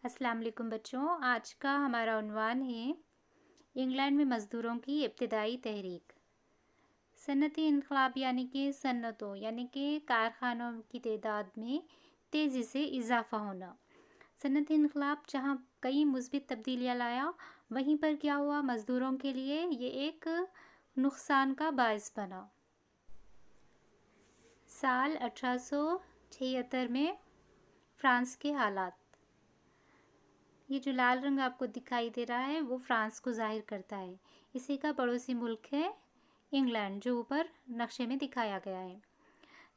अस्सलाम वालेकुम बच्चों। आज का हमारा उन्वान है इंग्लैंड में मज़दूरों की इब्तिदाई तहरीक। सन्नती इनकलाब यानी कि कारखानों की तादाद में तेज़ी से इजाफ़ा होना। सन्नती इनकलाब जहाँ कई मुस्बित तब्दीलियाँ लाया, वहीं पर क्या हुआ, मज़दूरों के लिए ये एक नुकसान का बायस बना। साल 1876 में फ़्रांस के हालात। ये जो लाल रंग आपको दिखाई दे रहा है वो फ़्रांस को ज़ाहिर करता है। इसी का पड़ोसी मुल्क है इंग्लैंड, जो ऊपर नक्शे में दिखाया गया है।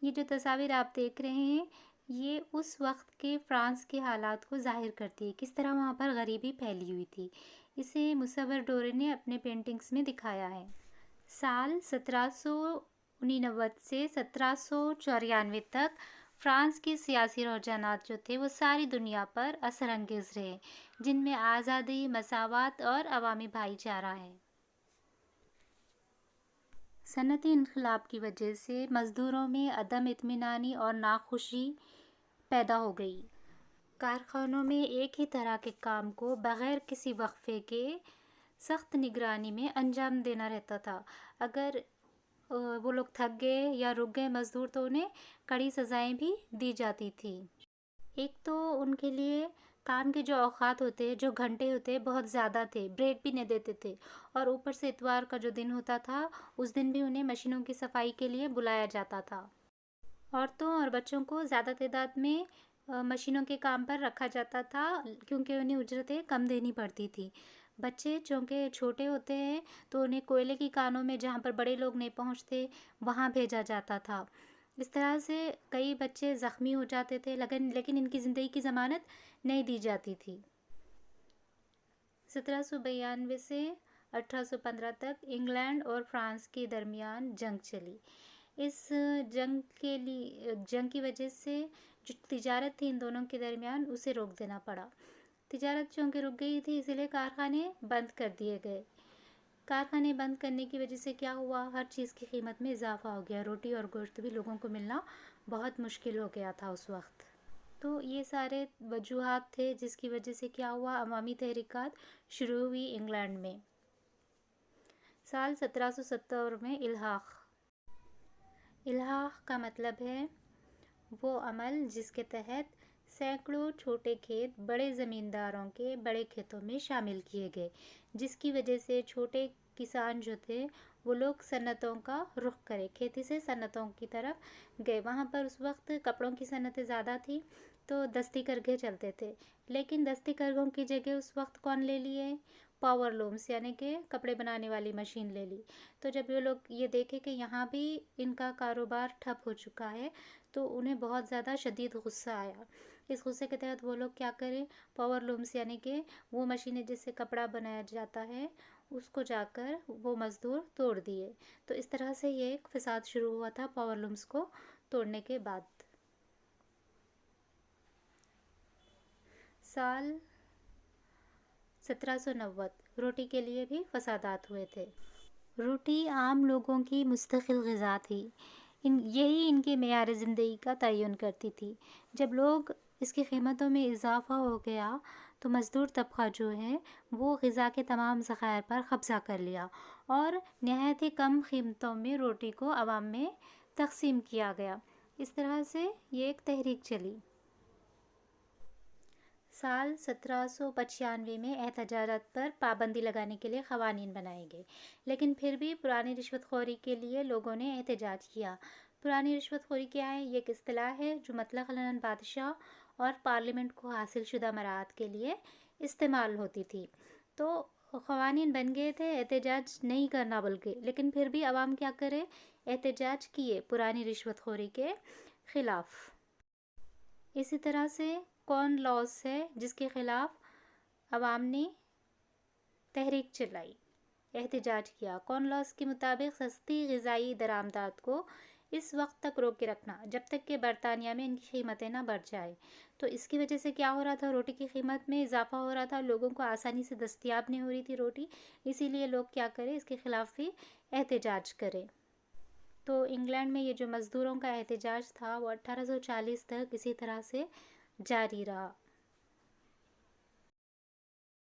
ये जो तस्वीर आप देख रहे हैं ये उस वक्त के फ़्रांस के हालात को ज़ाहिर करती है, किस तरह वहाँ पर गरीबी फैली हुई थी। इसे मुसव्विर डोरे ने अपने पेंटिंग्स में दिखाया है। साल 1799 से 1794 तक फ़्रांस के सियासी रुझानात जो थे वो सारी दुनिया पर असर अंगेज़ रहे, जिनमें आज़ादी, मसावत और अवामी भाईचारा है। सनती इनकलाब की वजह से मज़दूरों में अदम इत्मीनानी और नाखुशी पैदा हो गई। कारखानों में एक ही तरह के काम को बग़ैर किसी वक्फे के सख्त निगरानी में अंजाम देना रहता था। अगर वो लोग थक गए या रुक गए मज़दूर तो उन्हें कड़ी सज़ाएं भी दी जाती थी। एक तो उनके लिए काम के जो औकात होते, जो घंटे होते, बहुत ज़्यादा थे, ब्रेक भी नहीं देते थे। और ऊपर से इतवार का जो दिन होता था उस दिन भी उन्हें मशीनों की सफाई के लिए बुलाया जाता था। औरतों और बच्चों को ज़्यादा तादाद में मशीनों के काम पर रखा जाता था, क्योंकि उन्हें उजरतें कम देनी पड़ती थी। बच्चे चूँकि छोटे होते हैं तो उन्हें कोयले की कानों में, जहाँ पर बड़े लोग नहीं पहुँचते, वहाँ भेजा जाता था। इस तरह से कई बच्चे ज़ख्मी हो जाते थे, लेकिन इनकी ज़िंदगी की ज़मानत नहीं दी जाती थी। 1792 से 1815 तक इंग्लैंड और फ्रांस के दरमियान जंग चली। इस जंग की वजह से जो तिजारत थी इन दोनों के दरमियान उसे रोक देना पड़ा। तिजारत चूँकि रुक गई थी इसलिए कारखाने बंद कर दिए गए। कारखाने बंद करने की वजह से क्या हुआ, हर चीज़ की कीमत में इजाफा हो गया। रोटी और गोश्त भी लोगों को मिलना बहुत मुश्किल हो गया था उस वक्त। तो ये सारे वजूहात थे जिसकी वजह से क्या हुआ, अवामी तहरीकात शुरू हुई इंग्लैंड में। साल 1770 में इल्हाक का मतलब है वो अमल जिसके तहत सैकड़ों छोटे खेत बड़े ज़मींदारों के बड़े खेतों में शामिल किए गए, जिसकी वजह से छोटे किसान जो थे वो लोग सन्नतों का रुख करे, खेती से सन्नतों की तरफ गए। वहाँ पर उस वक्त कपड़ों की सन्नतें ज़्यादा थी तो दस्ती करघे चलते थे, लेकिन दस्ती करघों की जगह उस वक्त कौन ले लिए, पावर लूम्स यानी कि कपड़े बनाने वाली मशीन ले ली। तो जब ये लोग ये देखे कि यहाँ भी इनका कारोबार ठप हो चुका है तो उन्हें बहुत ज़्यादा शदीद गुस्सा आया। इस गुस्से के तहत वो लोग क्या करें, पावर लूम्स यानी कि वो मशीनें जिससे कपड़ा बनाया जाता है उसको जाकर वो मज़दूर तोड़ दिए। तो इस तरह से ये एक फ़साद शुरू हुआ था पावर लूम्स को तोड़ने के बाद। साल 1790 रोटी के लिए भी फसादात हुए थे। रोटी आम लोगों की मुस्तकिल ग़िज़ा थी, यही इनके मेयार ज़िंदगी का तयन करती थी। जब लोग इसकी कीमतों में इजाफ़ा हो गया तो मज़दूर तबका जो है वो ग़िज़ा के तमाम ज़खायर पर कब्ज़ा कर लिया और नहायत ही कम कीमतों में रोटी को आवाम में तकसीम किया गया। इस तरह से ये एक तहरीक चली। साल 1795 में एहतजाजात पर पाबंदी लगाने के लिए क़वानीन बनाए गए, लेकिन फिर भी पुरानी रिश्वतखोरी के लिए लोगों ने एहतजाज किया। पुरानी रिश्वतखोरी क्या है, ये एक इस्तिलाह है जो मतलक़न बादशाह और पार्लियामेंट को हासिल शुदा मराहत के लिए इस्तेमाल होती थी। तो क़वानीन बन गए थे एहतजाज नहीं करना बल्कि, लेकिन फिर भी आवाम क्या करे, एहतजाज किए पुरानी रिश्वतखोरी के ख़िलाफ़। इसी तरह से कॉर्न लॉस है जिसके ख़िलाफ़ आवाम ने तहरीक चलाई, एहतजाज किया। कॉर्न लॉस के मुताबिक सस्ती ग़िज़ाई दरामदात को इस वक्त तक रोक के रखना जब तक कि बरतानिया में इनकी कीमतें ना बढ़ जाए। तो इसकी वजह से क्या हो रहा था, रोटी की कीमत में इजाफ़ा हो रहा था, लोगों को आसानी से दस्तयाब नहीं हो रही थी रोटी, इसीलिए लोग क्या करें, इसके ख़िलाफ़ भी एहतजाज करें। तो इंग्लैंड में ये जो मज़दूरों का एहतजाज था वो 1840 तक इसी तरह से जारी रहा।